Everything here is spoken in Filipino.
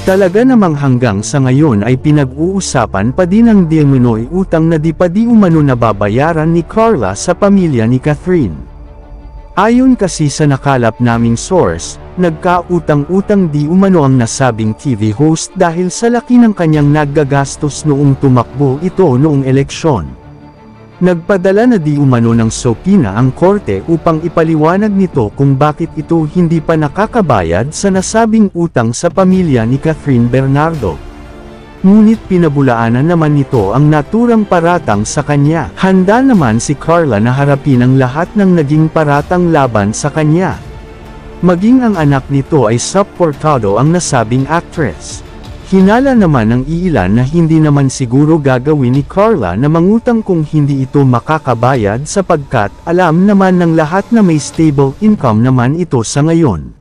Talaga namang hanggang sa ngayon ay pinag-uusapan pa din ang di umano'y utang na di pa di umano nababayaran ni Carla sa pamilya ni Catherine. Ayon kasi sa nakalap naming source, nagkautang-utang di umano ang nasabing TV host dahil sa laki ng kanyang naggagastos noong tumakbo ito noong eleksyon. Nagpadala na di umano ng subpoena ang korte upang ipaliwanag nito kung bakit ito hindi pa nakakabayad sa nasabing utang sa pamilya ni Catherine Bernardo. Ngunit pinabulaanan naman nito ang naturang paratang sa kanya. Handa naman si Carla na harapin ang lahat ng naging paratang laban sa kanya. Maging ang anak nito ay suportado ang nasabing actress. Hinala naman ng iilan na hindi naman siguro gagawin ni Carla na mangutang kung hindi ito makakabayad sapagkat alam naman ng lahat na may stable income naman ito sa ngayon.